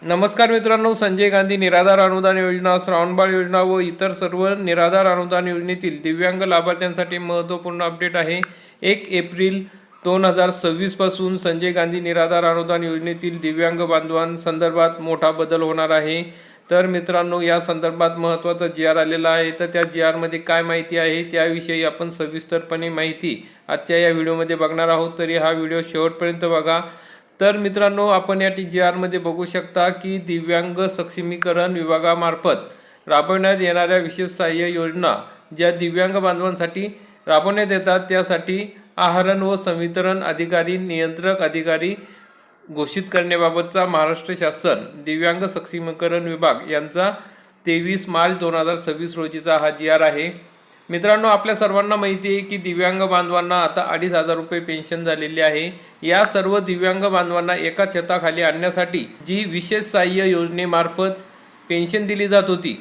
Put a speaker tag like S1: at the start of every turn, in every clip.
S1: नमस्कार मित्रांनो, संजय गांधी निराधार अनुदान योजना, श्रावणबाळ योजना व इतर सर्व निराधार अनुदान योजनेतील दिव्यांग लाभार्थ्यांसाठी महत्त्वपूर्ण अपडेट आहे। 1 एप्रिल 2026 पासून संजय गांधी निराधार अनुदान योजनेतील दिव्यांग बांधवांसंदर्भात मोठा बदल होणार आहे। तर मित्रांनो, या संदर्भात महत्त्वाचा जी.आर. आलेला आहे। तर त्या जी.आर. मध्ये काय माहिती आहे त्याविषयी आपण सविस्तरपणे माहिती आजच्या या व्हिडिओमध्ये बघणार आहोत। तरी हा व्हिडिओ शेवटपर्यंत बघा। तर मित्रांनो, आपण या जी.आर. मध्ये बघू शकता की दिव्यांग सक्षमीकरण विभागामार्फत राबवण्यात येणाऱ्या विशेष सहाय्य योजना ज्या दिव्यांग बांधवांसाठी राबवण्यात येतात त्यासाठी आहरण व संवितरण अधिकारी, नियंत्रक अधिकारी घोषित करण्याबाबतचा महाराष्ट्र शासन दिव्यांग सक्षमीकरण विभाग यांचा 23 मार्च 2026 रोजीचा हा जी.आर. आहे। मित्रांनो, आपल्या सर्वांना माहिती आहे की दिव्यांग बांधवांना आता 2,500 रुपये पेन्शन झालेली आहे। या सर्व दिव्यांग बांधवांना एका छताखाली आणण्यासाठी जी विशेष सहाय्य योजनेमार्फत पेन्शन दिली जात होती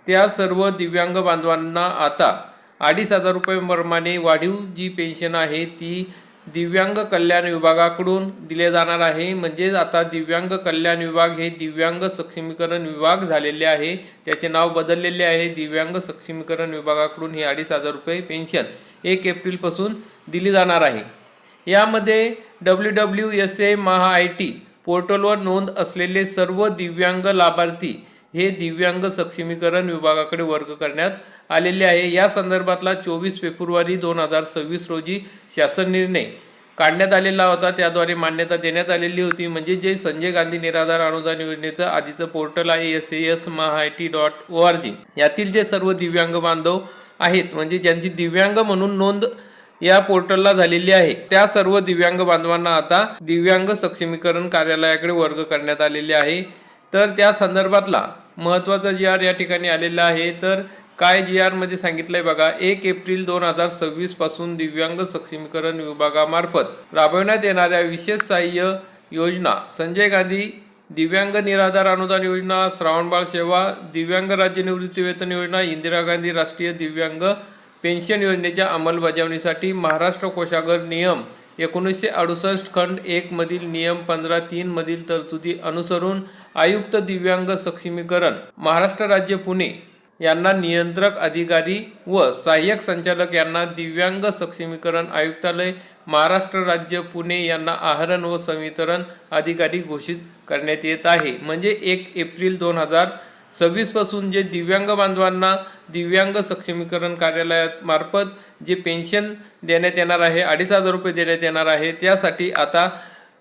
S1: त्या सर्व दिव्यांग बांधवांना आता 2,500 रुपयांप्रमाणे वाढीव जी पेन्शन आहे ती दिव्यांग कल्याण विभागाकडून दिले जाणार आहे। म्हणजे आता दिव्यांग कल्याण विभाग हे दिव्यांग सक्षमीकरण विभाग झालेले आहे, त्याचे नाव बदललेले आहे। दिव्यांग सक्षमीकरण विभागाकडून ही 2,500 रुपये पेन्शन 1 एप्रिल पासून दिली जाणार आहे। यामध्ये WWSA MHA-IT पोर्टलवर नोंद असलेले सर्व दिव्यांग लाभार्थी हे दिव्यांग सक्षमीकरण विभागाकडे वर्ग करण्यात आलेले आहे। या संदर्भातला 24 फेब्रुवारी 2026 रोजी शासन निर्णय काढण्यात आलेला होता, त्याद्वारे मान्यता देण्यात आलेली होती। म्हणजे जे संजय गांधी निराधार अनुदान योजनेचं आधीचं पोर्टल आहे sasmahit.org, यातील जे सर्व दिव्यांग बांधव आहेत म्हणजे ज्यांची दिव्यांग म्हणून नोंद या पोर्टलला झालेली आहे त्या सर्व दिव्यांग बांधवांना आता दिव्यांग सक्षमीकरण कार्यालयाकडे वर्ग करण्यात आलेले आहे। तर त्या संदर्भातला महत्त्वाचा जी.आर. या ठिकाणी आलेला आहे। तर काय जी.आर. मध्ये सांगितलंय बघा। 1 एप्रिल 2026 पासून दिव्यांग सक्षमीकरण विभागामार्फत राबवण्यात येणाऱ्या विशेष सहाय्य योजना संजय गांधी दिव्यांग निराधार अनुदान योजना, श्रावणबाळ सेवा, दिव्यांग राज्य निवृत्ती वेतन योजना, इंदिरा गांधी राष्ट्रीय दिव्यांग पेन्शन योजनेच्या अंमलबजावणीसाठी महाराष्ट्र कोषागार नियम 1968 खंड 1 मधील नियम 15(3) मधील तरतुदी अनुसरून आयुक्त दिव्यांग सक्षमीकरण महाराष्ट्र राज्य पुणे यांना नियंत्रक अधिकारी व सहाय्यक संचालक यांना दिव्यांग सक्षमीकरण आयुक्तालय महाराष्ट्र राज्य पुणे यांना आहरण व संवितरण अधिकारी घोषित करण्यात येत आहे। म्हणजे 1 एप्रिल 2026 पासून जे दिव्यांग बांधवांना दिव्यांग सक्षमीकरण कार्यालयामार्फत जे पेन्शन देण्यात येणार आहे, 2,500 रुपये देण्यात येणार आहे, त्यासाठी आता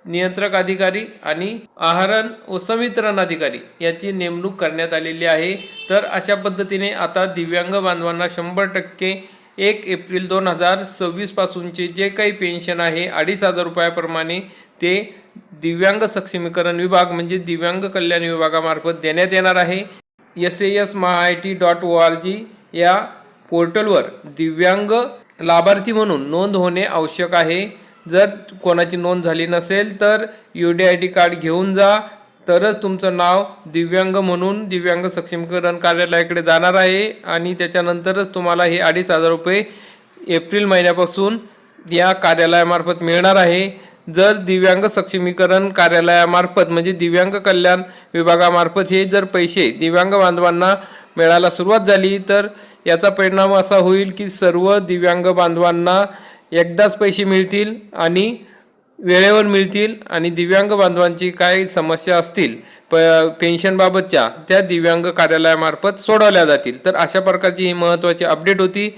S1: नियंत्रक अधिकारी आणि आहरण व संवितरण अधिकारी याची नेमणूक करण्यात आलेली आहे। तर अशा पद्धतीने आता दिव्यांग बांधवांना 100% 1 एप्रिल 2026 पासूनचे जे काही पेन्शन आहे 2,500 रुपयाप्रमाणे ते दिव्यांग सक्षमीकरण विभाग म्हणजे दिव्यांग कल्याण विभागामार्फत देण्यात येणार आहे। sasmahit.org या पोर्टलवर दिव्यांग लाभार्थी म्हणून नोंद होणे आवश्यक आहे। जर कोणाची नोंद झाली नसेल तर UDID कार्ड घेऊन जा, तरच तुमचं नाव दिव्यांग म्हणून दिव्यांग सक्षमीकरण कार्यालयाकडे जाणार आहे आणि त्याच्यानंतरच तुम्हाला हे 2,500 रुपये एप्रिल महिन्यापासून या कार्यालयामार्फत मिळणार आहे। जर दिव्यांग सक्षमीकरण कार्यालयामार्फत म्हणजे दिव्यांग कल्याण विभागामार्फत हे जर पैसे दिव्यांग बांधवांना मिळायला सुरुवात झाली तर याचा परिणाम असा होईल की सर्व दिव्यांग बांधवांना एकदाच पैसे मिळतील आणि वेळेवर मिळतील आणि दिव्यांग बांधवांची काय समस्या असतील पेन्शनबाबतच्या त्या दिव्यांग कार्यालयामार्फत सोडवल्या जातील। तर अशा प्रकारची ही महत्त्वाची अपडेट होती।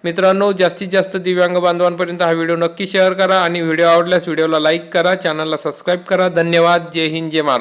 S1: मित्रांनो, जास्तीत जास्त दिव्यांग बांधवांपर्यंत हा व्हिडिओ नक्की शेअर करा आणि व्हिडिओ आवडल्यास व्हिडिओला लाईक करा, चॅनलला सबस्क्राईब करा। धन्यवाद। जय हिंद, जय महाराष्ट्र।